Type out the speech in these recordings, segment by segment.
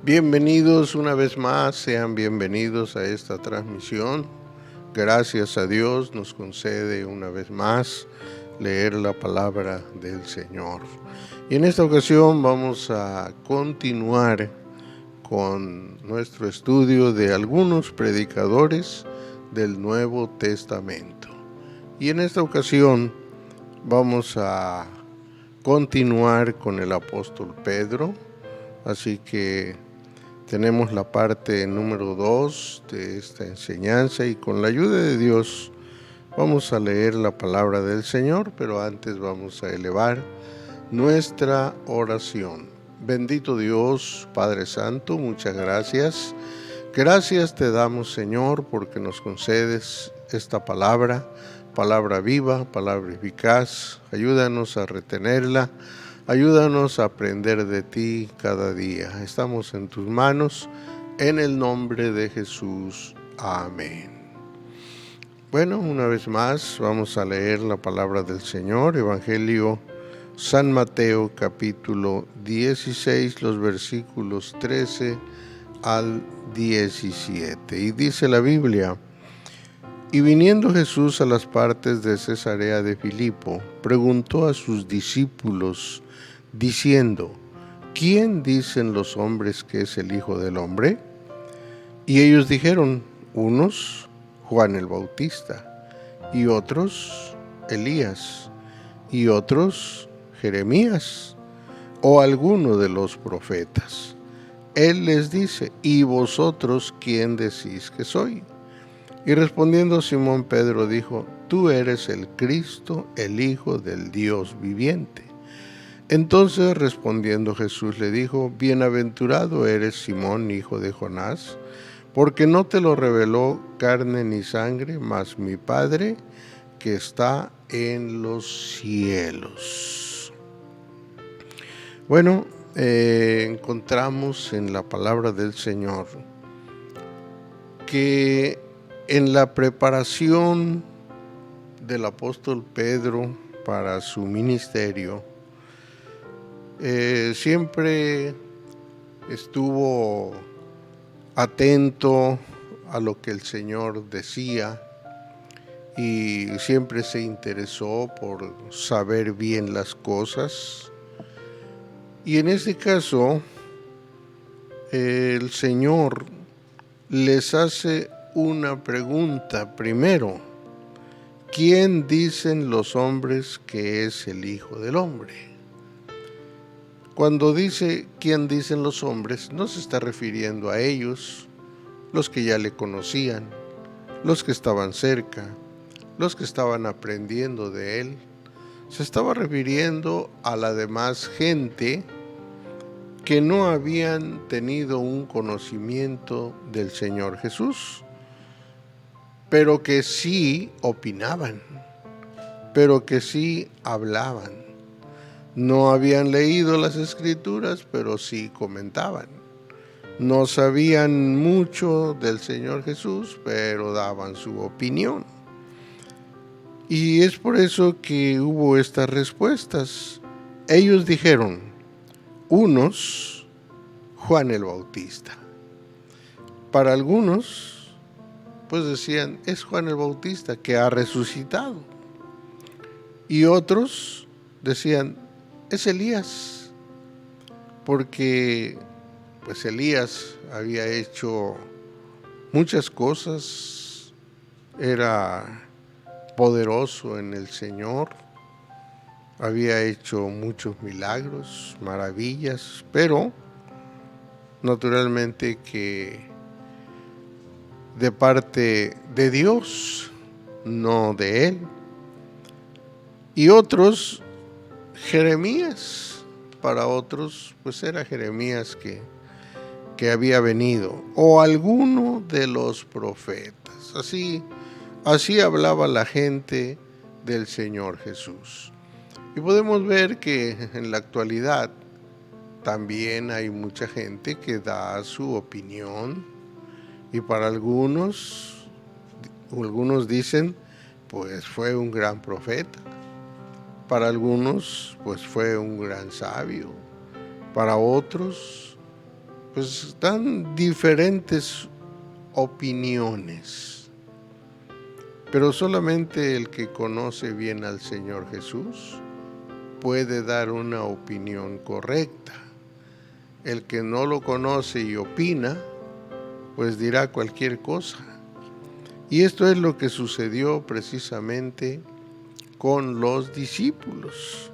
Bienvenidos una vez más, sean bienvenidos a esta transmisión. Gracias a Dios nos concede una vez más leer la palabra del Señor. Y en esta ocasión vamos a continuar con nuestro estudio de algunos predicadores del Nuevo Testamento. Y en esta ocasión vamos a continuar con el apóstol Pedro, así que tenemos la parte número 2 de esta enseñanza y con la ayuda de Dios vamos a leer la palabra del Señor, pero antes vamos a elevar nuestra oración. Bendito Dios, Padre Santo, muchas gracias. Gracias te damos, Señor, porque nos concedes esta palabra viva, palabra eficaz. Ayúdanos a retenerla. Ayúdanos a aprender de ti cada día. Estamos en tus manos, en el nombre de Jesús. Amén. Bueno, una vez más vamos a leer la palabra del Señor, Evangelio San Mateo, capítulo 16, los versículos 13 al 17. Y dice la Biblia: Y viniendo Jesús a las partes de Cesarea de Filipo, preguntó a sus discípulos, diciendo: ¿Quién dicen los hombres que es el Hijo del Hombre? Y ellos dijeron: unos, Juan el Bautista, y otros, Elías, y otros, Jeremías, o alguno de los profetas. Él les dice: ¿y vosotros quién decís que soy? Y respondiendo Simón Pedro dijo: Tú eres el Cristo, el Hijo del Dios viviente. Entonces respondiendo Jesús le dijo: Bienaventurado eres Simón, hijo de Jonás, porque no te lo reveló carne ni sangre, mas mi Padre que está en los cielos. Bueno, encontramos en la palabra del Señor que en la preparación del apóstol Pedro para su ministerio, siempre estuvo atento a lo que el Señor decía y siempre se interesó por saber bien las cosas. Y en este caso, el Señor les hace una pregunta primero: ¿quién dicen los hombres que es el Hijo del Hombre? Cuando dice ¿quién dicen los hombres?, no se está refiriendo a ellos, los que ya le conocían, los que estaban cerca, los que estaban aprendiendo de él. Se estaba refiriendo a la demás gente que no habían tenido un conocimiento del Señor Jesús, pero que sí opinaban, pero que sí hablaban. No habían leído las Escrituras, pero sí comentaban. No sabían mucho del Señor Jesús, pero daban su opinión. Y es por eso que hubo estas respuestas. Ellos dijeron: unos, Juan el Bautista. Para algunos, pues decían: es Juan el Bautista que ha resucitado. Y otros decían: es Elías, porque pues Elías había hecho muchas cosas, era poderoso en el Señor, había hecho muchos milagros, maravillas, pero naturalmente que de parte de Dios, no de él. Y otros, Jeremías. Para otros, pues era Jeremías que había venido, o alguno de los profetas. Así hablaba la gente del Señor Jesús. Y podemos ver que en la actualidad también hay mucha gente que da su opinión, y para algunos dicen: pues fue un gran profeta. Para algunos, pues fue un gran sabio. Para otros, pues dan diferentes opiniones, pero solamente el que conoce bien al Señor Jesús puede dar una opinión correcta. El que no lo conoce y opina, pues dirá cualquier cosa. Y esto es lo que sucedió precisamente con los discípulos.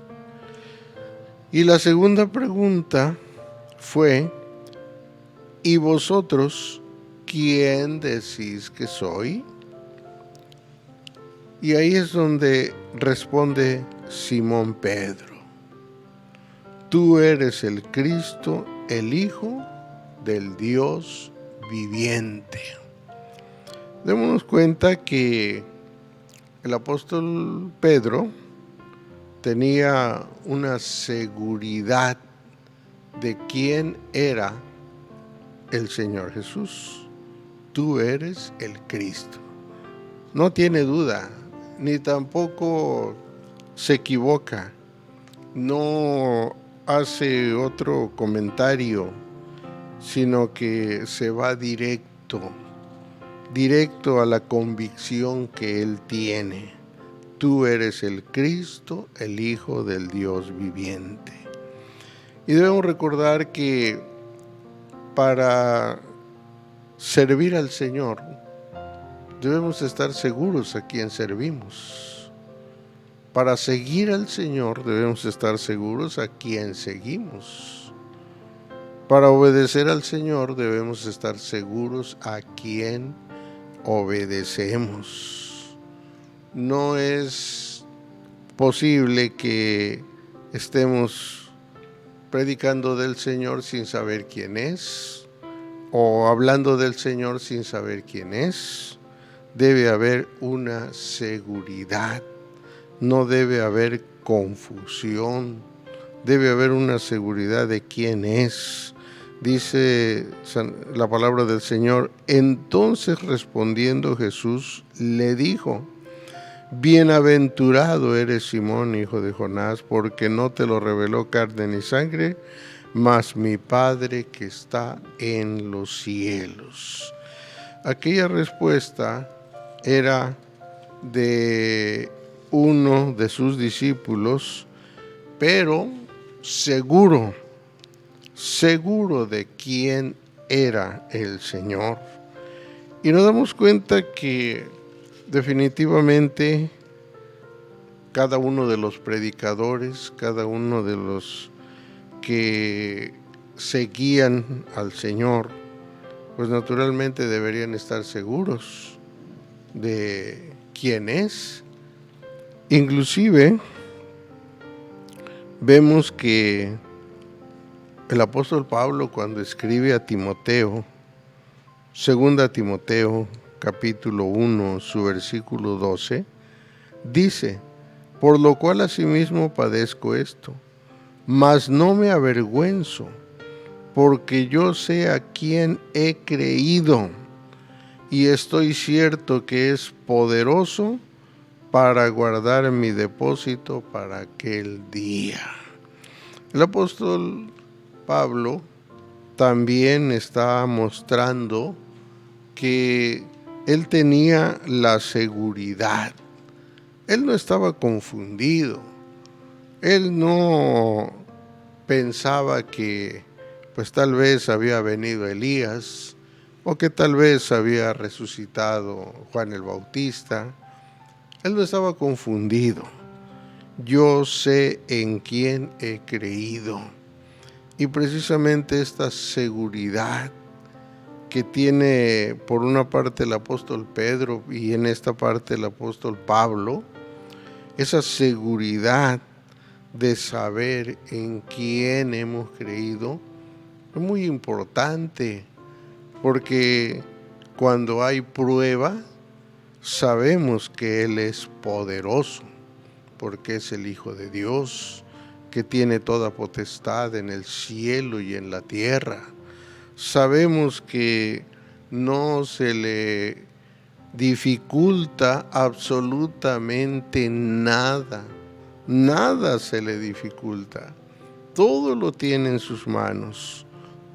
Y la segunda pregunta fue: ¿y vosotros quién decís que soy? Y ahí es donde responde Simón Pedro: tú eres el Cristo, el Hijo del Dios viviente. Démonos cuenta que el apóstol Pedro tenía una seguridad de quién era el Señor Jesús. Tú eres el Cristo. No tiene duda, ni tampoco se equivoca. No hace otro comentario, sino que se va directo a la convicción que él tiene. Tú eres el Cristo, el Hijo del Dios viviente. Y debemos recordar que para servir al Señor debemos estar seguros a quién servimos. Para seguir al Señor debemos estar seguros a quién seguimos. Para obedecer al Señor debemos estar seguros a quién obedecemos. No es posible que estemos predicando del Señor sin saber quién es, o hablando del Señor sin saber quién es. Debe haber una seguridad, no debe haber confusión, debe haber una seguridad de quién es. Dice la palabra del Señor: entonces respondiendo Jesús le dijo: bienaventurado eres Simón, hijo de Jonás, porque no te lo reveló carne ni sangre, mas mi Padre que está en los cielos. Aquella respuesta era de uno de sus discípulos, pero seguro de quién era el Señor. Y nos damos cuenta que definitivamente cada uno de los predicadores, cada uno de los que seguían al Señor, pues naturalmente deberían estar seguros de quién es. Inclusive vemos que el apóstol Pablo, cuando escribe a Timoteo, 2 Timoteo capítulo 1, su versículo 12, dice: por lo cual asimismo padezco esto, mas no me avergüenzo, porque yo sé a quién he creído, y estoy cierto que es poderoso para guardar mi depósito para aquel día. El apóstol Pablo también está mostrando que él tenía la seguridad. Él no estaba confundido. Él no pensaba que pues tal vez había venido Elías, o que tal vez había resucitado Juan el Bautista. Él no estaba confundido. Yo sé en quién he creído. Y precisamente esta seguridad que tiene por una parte el apóstol Pedro y en esta parte el apóstol Pablo, esa seguridad de saber en quién hemos creído, es muy importante, porque cuando hay prueba, sabemos que Él es poderoso, porque es el Hijo de Dios, que tiene toda potestad en el cielo y en la tierra. Sabemos que no se le dificulta absolutamente nada. Nada se le dificulta. Todo lo tiene en sus manos.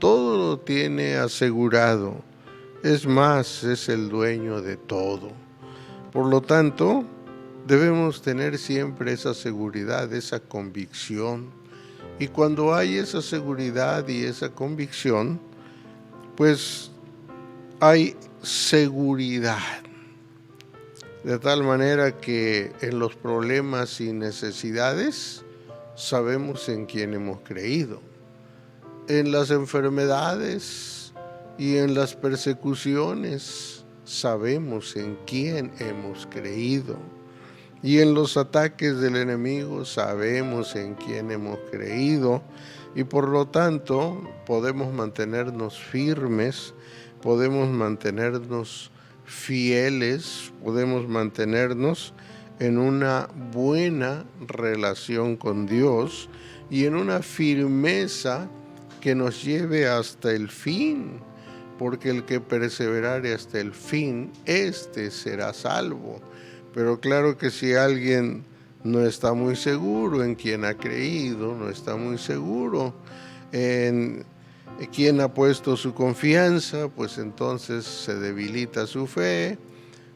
todo lo tiene asegurado. Es más, es el dueño de todo. Por lo tanto, debemos tener siempre esa seguridad, esa convicción. Y cuando hay esa seguridad y esa convicción, pues hay seguridad. De tal manera que en los problemas y necesidades sabemos en quién hemos creído. En las enfermedades y en las persecuciones sabemos en quién hemos creído. Y en los ataques del enemigo sabemos en quién hemos creído. Y por lo tanto podemos mantenernos firmes, podemos mantenernos fieles, podemos mantenernos en una buena relación con Dios y en una firmeza que nos lleve hasta el fin, porque el que perseverare hasta el fin, éste será salvo. Pero claro que si alguien no está muy seguro en quién ha creído, no está muy seguro en quién ha puesto su confianza, pues entonces se debilita su fe,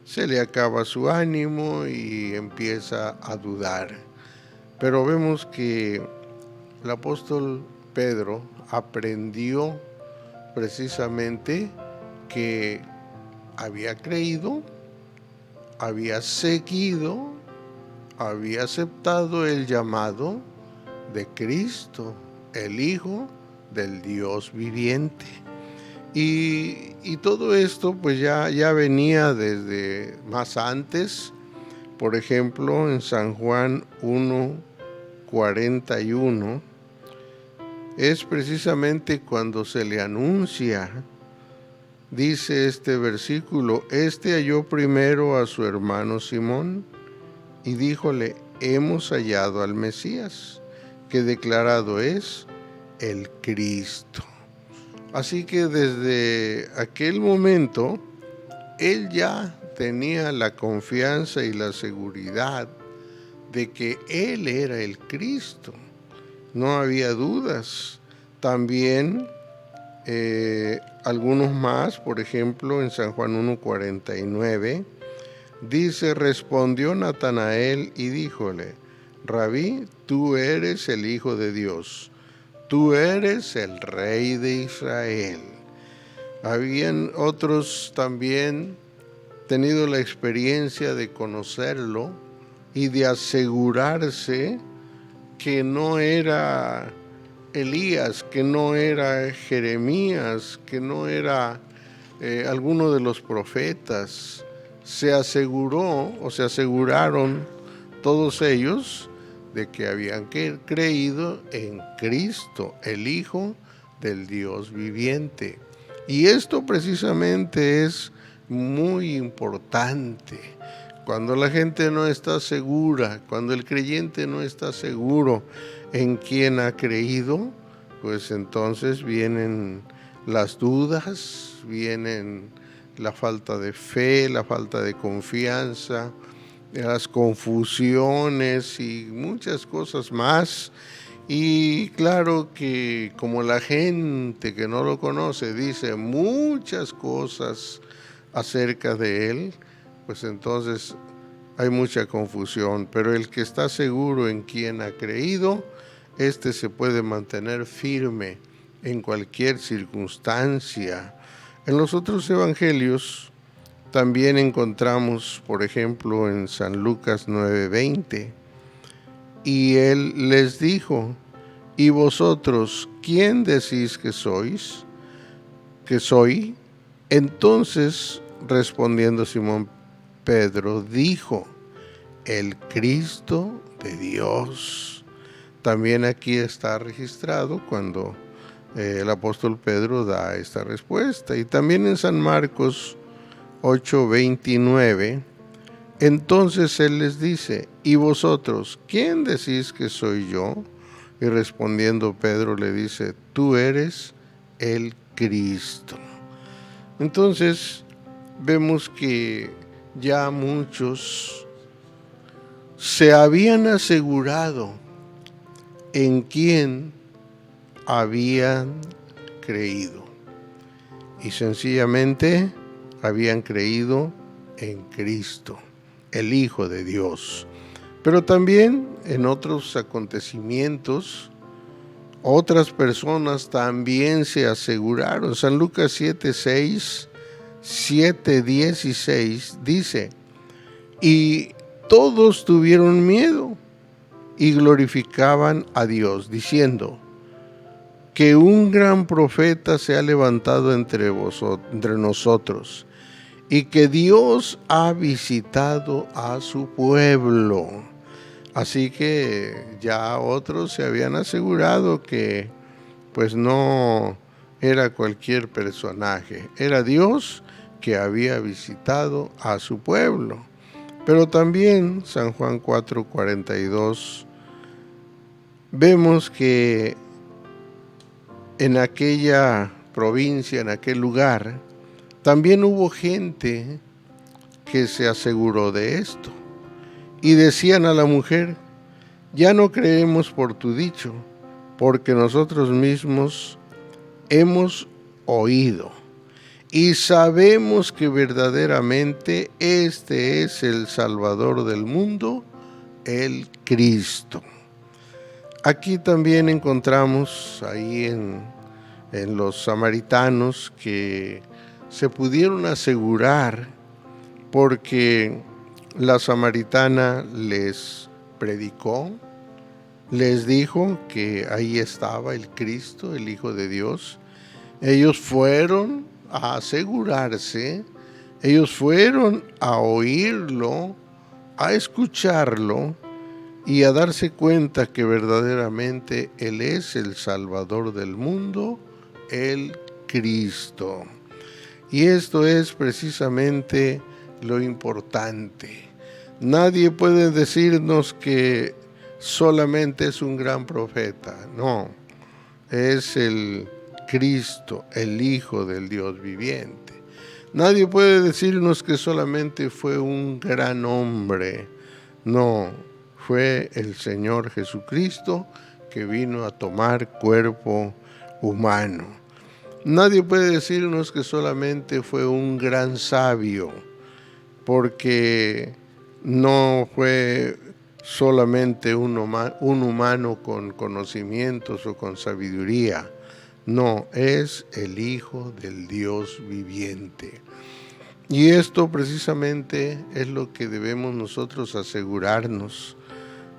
se le acaba su ánimo y empieza a dudar. Pero vemos que el apóstol Pedro aprendió precisamente que había creído, había seguido, había aceptado el llamado de Cristo, el Hijo del Dios viviente. Y todo esto pues ya venía desde más antes. Por ejemplo, en San Juan 1:41 es precisamente cuando se le anuncia. Dice este versículo: este halló primero a su hermano Simón y díjole: hemos hallado al Mesías, que declarado es el Cristo. Así que desde aquel momento, él ya tenía la confianza y la seguridad de que él era el Cristo. No había dudas. También algunos más, por ejemplo, en San Juan 1:49, dice: respondió Natanael y díjole: Rabí, tú eres el Hijo de Dios, tú eres el Rey de Israel. Habían otros también tenido la experiencia de conocerlo y de asegurarse que no era Elías, que no era Jeremías, que no era alguno de los profetas. Se aseguró o se aseguraron todos ellos de que habían creído en Cristo, el Hijo del Dios viviente. Y esto precisamente es muy importante. Cuando la gente no está segura, cuando el creyente no está seguro en quién ha creído, pues entonces vienen las dudas, vienen la falta de fe, la falta de confianza, las confusiones y muchas cosas más. Y claro que como la gente que no lo conoce dice muchas cosas acerca de él, pues entonces hay mucha confusión. Pero el que está seguro en quién ha creído, este se puede mantener firme en cualquier circunstancia. En los otros evangelios también encontramos, por ejemplo, en San Lucas 9:20, y él les dijo: ¿y vosotros quién decís que sois? ¿Que soy? Entonces, respondiendo Simón Pedro, dijo: el Cristo de Dios. También aquí está registrado cuando el apóstol Pedro da esta respuesta. Y también en San Marcos 8:29, entonces él les dice: ¿y vosotros quién decís que soy yo? Y respondiendo Pedro le dice: tú eres el Cristo. Entonces vemos que ya muchos se habían asegurado en quién habían creído. Y sencillamente habían creído en Cristo, el Hijo de Dios. Pero también en otros acontecimientos, otras personas también se aseguraron. San Lucas 7:6, 7:16 dice: y todos tuvieron miedo y glorificaban a Dios, diciendo que un gran profeta se ha levantado entre nosotros, y que Dios ha visitado a su pueblo. Así que ya otros se habían asegurado que pues no era cualquier personaje, era Dios que había visitado a su pueblo. Pero también San Juan 4:42 vemos que en aquella provincia, en aquel lugar, también hubo gente que se aseguró de esto. Y decían a la mujer: ya no creemos por tu dicho, porque nosotros mismos hemos oído y sabemos que verdaderamente este es el Salvador del mundo, el Cristo. Aquí también encontramos ahí en los samaritanos que se pudieron asegurar porque la samaritana les predicó, les dijo que ahí estaba el Cristo, el Hijo de Dios. Ellos fueron a asegurarse, ellos fueron a oírlo, a escucharlo y a darse cuenta que verdaderamente Él es el Salvador del mundo, el Cristo. Y esto es precisamente lo importante. Nadie puede decirnos que solamente es un gran profeta. No, es el Cristo, el Hijo del Dios viviente. Nadie puede decirnos que solamente fue un gran hombre. No, fue el Señor Jesucristo que vino a tomar cuerpo humano. Nadie puede decirnos que solamente fue un gran sabio, porque no fue solamente un humano con conocimientos o con sabiduría. No, es el Hijo del Dios viviente. Y esto precisamente es lo que debemos nosotros asegurarnos,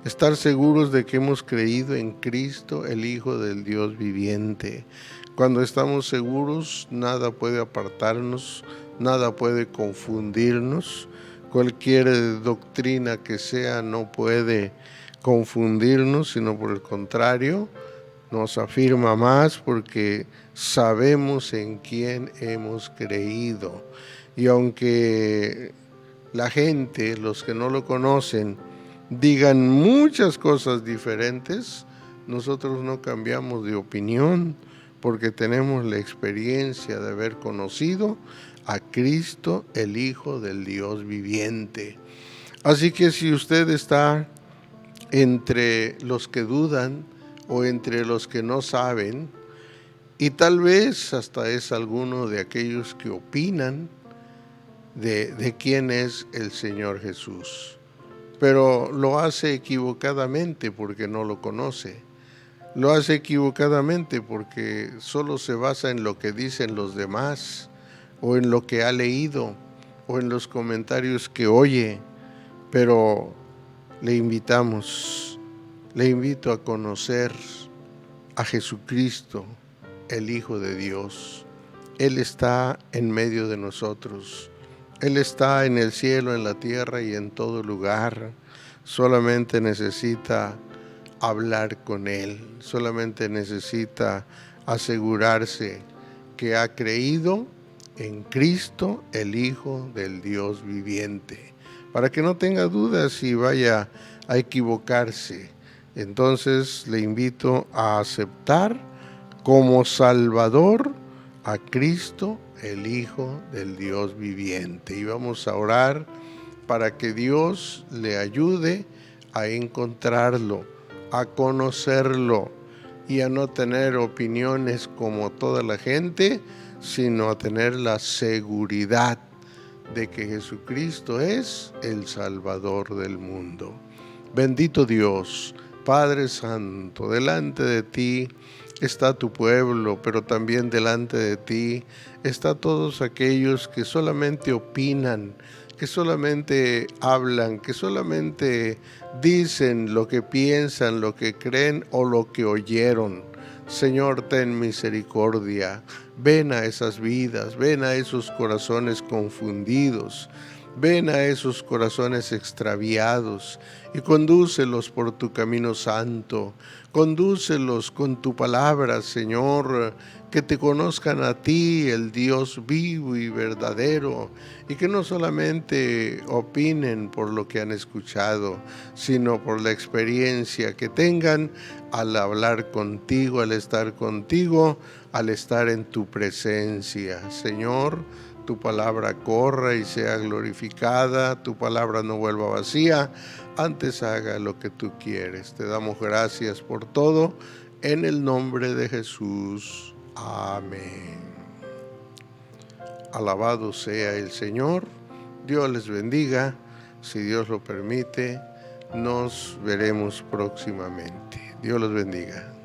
estar seguros de que hemos creído en Cristo, el Hijo del Dios viviente. Cuando estamos seguros, nada puede apartarnos, nada puede confundirnos. Cualquier doctrina que sea no puede confundirnos, sino por el contrario, nos afirma más porque sabemos en quién hemos creído. Y aunque la gente, los que no lo conocen, digan muchas cosas diferentes, nosotros no cambiamos de opinión porque tenemos la experiencia de haber conocido a Cristo, el Hijo del Dios viviente. Así que si usted está entre los que dudan o entre los que no saben, y tal vez hasta es alguno de aquellos que opinan de quién es el Señor Jesús, pero lo hace equivocadamente porque no lo conoce. Lo hace equivocadamente porque solo se basa en lo que dicen los demás, o en lo que ha leído, o en los comentarios que oye. Pero le invito a conocer a Jesucristo, el Hijo de Dios. Él está en medio de nosotros. Él está en el cielo, en la tierra y en todo lugar. Solamente necesita hablar con Él. Solamente necesita asegurarse que ha creído en Cristo, el Hijo del Dios viviente, para que no tenga dudas y vaya a equivocarse. Entonces le invito a aceptar como Salvador a Cristo, el Hijo del Dios viviente. Y vamos a orar para que Dios le ayude a encontrarlo, a conocerlo y a no tener opiniones como toda la gente, sino a tener la seguridad de que Jesucristo es el Salvador del mundo. Bendito Dios, Padre Santo, delante de ti está tu pueblo, pero también delante de ti está todos aquellos que solamente opinan, que solamente hablan, que solamente dicen lo que piensan, lo que creen o lo que oyeron. Señor, ten misericordia. Ven a esas vidas, ven a esos corazones confundidos, ven a esos corazones extraviados y condúcelos por tu camino santo. Condúcelos con tu palabra, Señor, que te conozcan a ti, el Dios vivo y verdadero, y que no solamente opinen por lo que han escuchado, sino por la experiencia que tengan al hablar contigo, al estar contigo, al estar en tu presencia. Señor, tu palabra corra y sea glorificada, tu palabra no vuelva vacía, antes haga lo que tú quieres. Te damos gracias por todo, en el nombre de Jesús. Amén. Alabado sea el Señor. Dios les bendiga. Si Dios lo permite, nos veremos próximamente. Dios los bendiga.